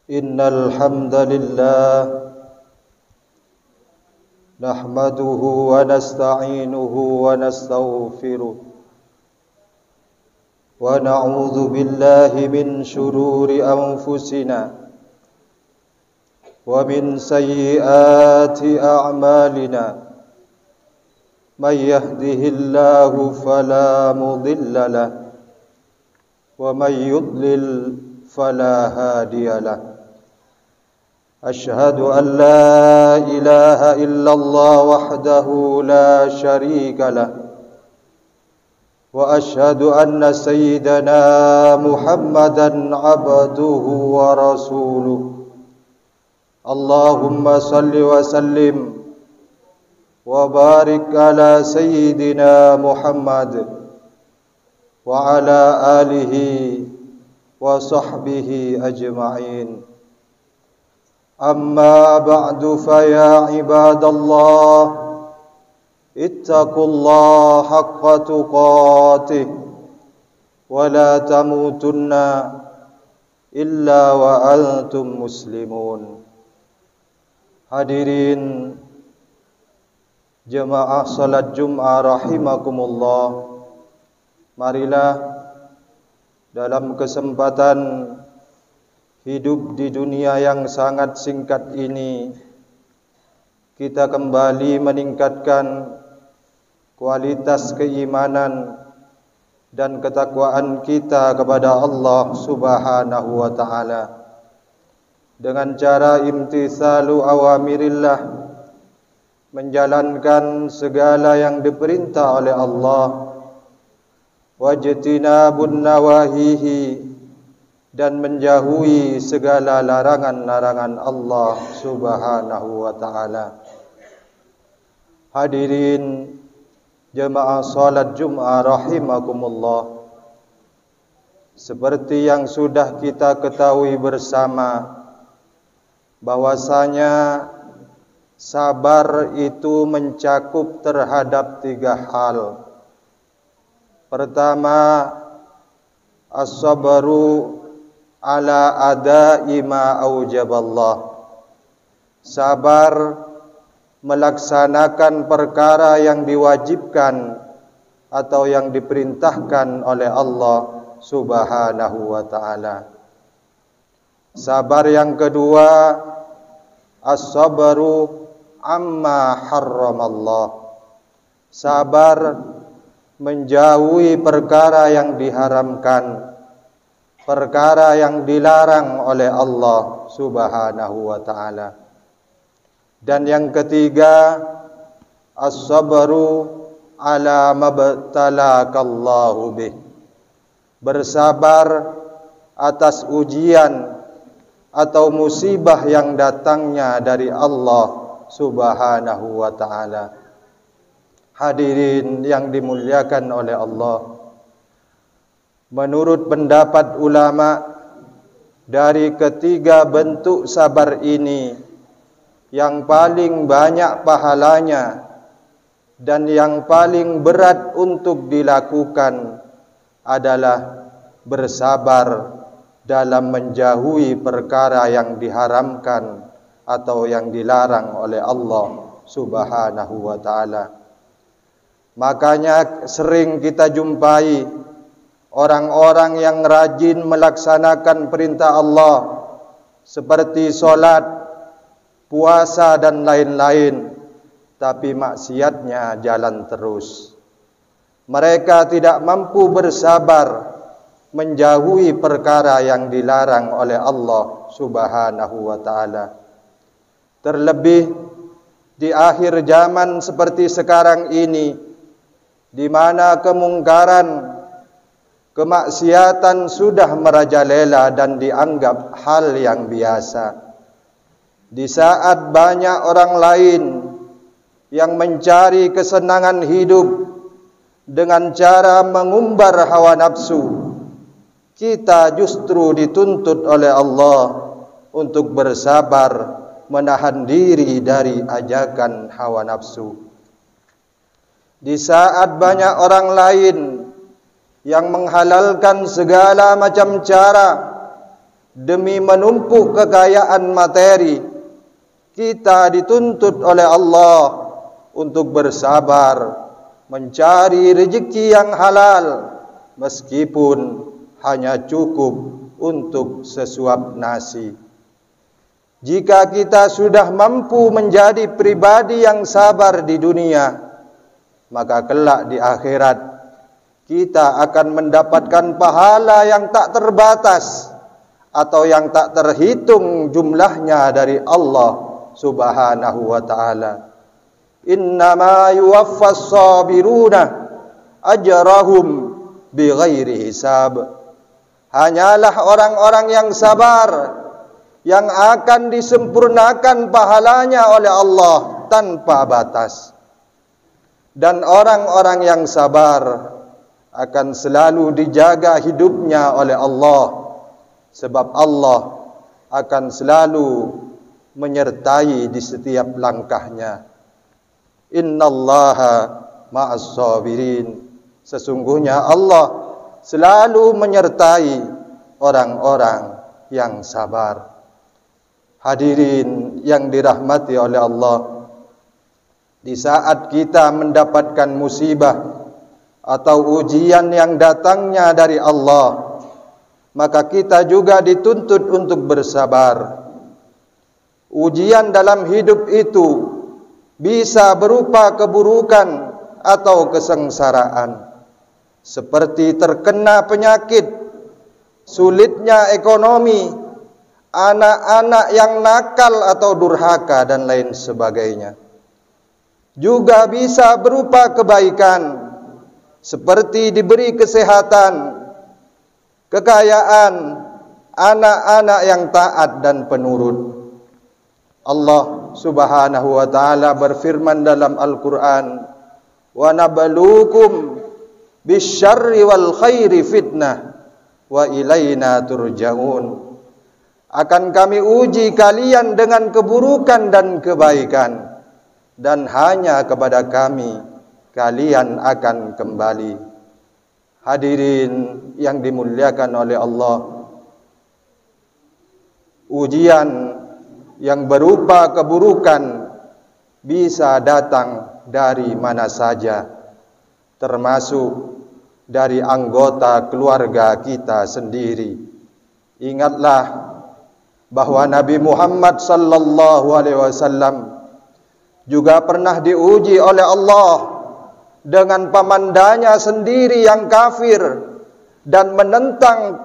Innal hamdalillah nahmaduhu wa nasta'inuhu wa nastaghfiruh wa na'udzu billahi min shururi anfusina wa min sayyiati a'malina may yahdihillahu fala mudilla lahu wa may yudlil fala hadiya lahu. أشهد أن لا إله إلا الله وحده لا شريك له وأشهد أن سيدنا محمدا عبده ورسوله اللهم صل وسلم وبارك على سيدنا محمد وعلى آله وصحبه أجمعين. أما بعد فيا عباد الله اتقوا الله حق تقاته ولا تموتن إلا وأنتم مسلمون. Hadirin jemaah salat Jum'ah rahimakumullah, marilah dalam kesempatan hidup di dunia yang sangat singkat ini kita kembali meningkatkan kualitas keimanan dan ketakwaan kita kepada Allah Subhanahu wa taala dengan cara imtithalu awamirillah, menjalankan segala yang diperintah oleh Allah, wajtinabun nawahihi, dan menjauhi segala larangan-larangan Allah Subhanahu wa taala. Hadirin jemaah salat Jum'ah rahimakumullah, seperti yang sudah kita ketahui bersama bahwasanya sabar itu mencakup terhadap 3 hal. Pertama, as-sabru ala adai ma aujaballah, sabar melaksanakan perkara yang diwajibkan atau yang diperintahkan oleh Allah Subhanahu wa taala. Sabar yang kedua, as-sabru amma harramallah, sabar menjauhi perkara yang diharamkan, perkara yang dilarang oleh Allah Subhanahu wa taala. Dan yang ketiga, as-sabru ala mabtalakallahu bih, bersabar atas ujian atau musibah yang datangnya dari Allah Subhanahu wa taala. Hadirin yang dimuliakan oleh Allah, menurut pendapat ulama, dari ketiga bentuk sabar ini yang paling banyak pahalanya dan yang paling berat untuk dilakukan adalah bersabar dalam menjauhi perkara yang diharamkan atau yang dilarang oleh Allah Subhanahu wa taala. Makanya sering kita jumpai orang-orang yang rajin melaksanakan perintah Allah seperti solat, puasa dan lain-lain, tapi maksiatnya jalan terus. Mereka tidak mampu bersabar menjauhi perkara yang dilarang oleh Allah Subhanahu wa taala. Terlebih di akhir zaman seperti sekarang ini, di mana kemungkaran, kemaksiatan sudah merajalela dan dianggap hal yang biasa. Di saat banyak orang lain yang mencari kesenangan hidup dengan cara mengumbar hawa nafsu, kita justru dituntut oleh Allah untuk bersabar menahan diri dari ajakan hawa nafsu. Di saat banyak orang lain yang menghalalkan segala macam cara demi menumpuk kekayaan materi, kita dituntut oleh Allah untuk bersabar mencari rezeki yang halal, meskipun hanya cukup untuk sesuap nasi. Jika kita sudah mampu menjadi pribadi yang sabar di dunia, maka kelak di akhirat kita akan mendapatkan pahala yang tak terbatas atau yang tak terhitung jumlahnya dari Allah Subhanahu wa ta'ala. Innama yuwaffas sabiruna ajrahum bighairi hisab. Hanyalah orang-orang yang sabar yang akan disempurnakan pahalanya oleh Allah tanpa batas. Dan orang-orang yang sabar akan selalu dijaga hidupnya oleh Allah, sebab Allah akan selalu menyertai di setiap langkahnya. Innallaha ma'as sabirin. Sesungguhnya Allah selalu menyertai orang-orang yang sabar. Hadirin yang dirahmati oleh Allah, di saat kita mendapatkan musibah atau ujian yang datangnya dari Allah, maka kita juga dituntut untuk bersabar. Ujian dalam hidup itu bisa berupa keburukan atau kesengsaraan, seperti terkena penyakit, sulitnya ekonomi, anak-anak yang nakal atau durhaka, dan lain sebagainya. Juga bisa berupa kebaikan, seperti diberi kesehatan, kekayaan, anak-anak yang taat dan penurut. Allah Subhanahu wa ta'ala berfirman dalam Al-Quran, wa nabluukum bisyarri wal khairi fitnah wa ilaina turja'un. Akan kami uji kalian dengan keburukan dan kebaikan, dan hanya kepada kami kalian akan kembali. Hadirin yang dimuliakan oleh Allah, ujian yang berupa keburukan bisa datang dari mana saja, termasuk dari anggota keluarga kita sendiri. Ingatlah bahwa Nabi Muhammad sallallahu alaihi wasallam juga pernah diuji oleh Allah dengan pamandanya sendiri yang kafir dan menentang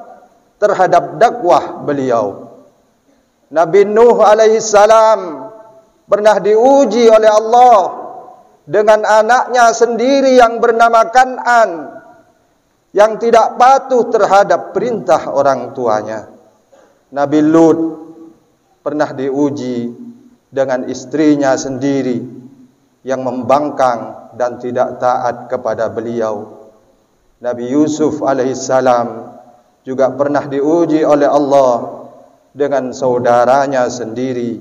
terhadap dakwah beliau. Nabi Nuh alaihi salam pernah diuji oleh Allah dengan anaknya sendiri yang bernama Kan'an, yang tidak patuh terhadap perintah orang tuanya. Nabi Lut pernah diuji dengan istrinya sendiri yang membangkang dan tidak taat kepada beliau. Nabi Yusuf alaihissalam juga pernah diuji oleh Allah dengan saudaranya sendiri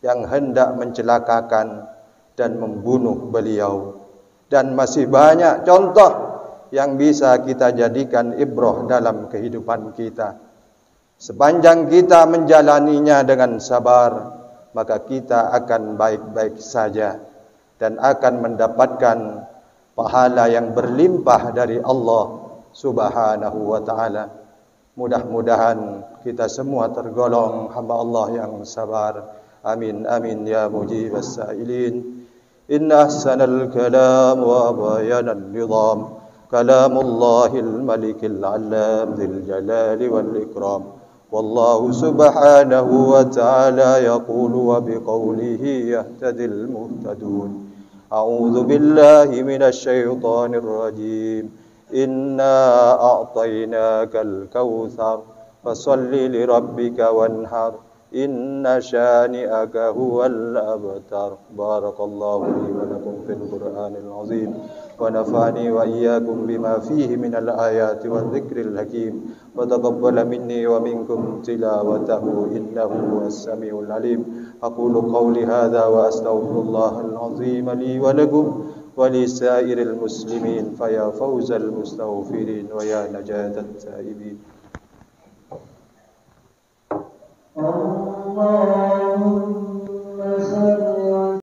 yang hendak mencelakakan dan membunuh beliau. Dan masih banyak contoh yang bisa kita jadikan ibrah dalam kehidupan kita. Sepanjang kita menjalaninya dengan sabar, maka kita akan baik-baik saja dan akan mendapatkan pahala yang berlimpah dari Allah Subhanahu wa ta'ala. Mudah-mudahan kita semua tergolong hamba Allah yang sabar. Amin amin ya mujibas sa'ilin. Inna ahsanal kalam wa bayanal nizam kalamullahil malikil alam dzil jalali wal ikram. Wallahu subhanahu wa ta'ala yaqulu wa biqawlihi yahtadil muhtadun. A'udzu billahi minasy syaithanir rajim. Inna a'tainakal kautsar fasalli li rabbika wanhar inna syani'aka huwal abtar. Barakallahu li wa lakum fil Qur'anil azim wa nafa'ani wa iyyakum bima fihi minal ayati wadh-dhikril hakim wa taqabbala minni wa minkum tilawatahu innahu huwas samiul alim. Aqulu qawli hadha wa astaghfirullahal azim li wa lakum ولسائر المسلمين فيا فوز المستغفرين ويا نجاة التائبين. الله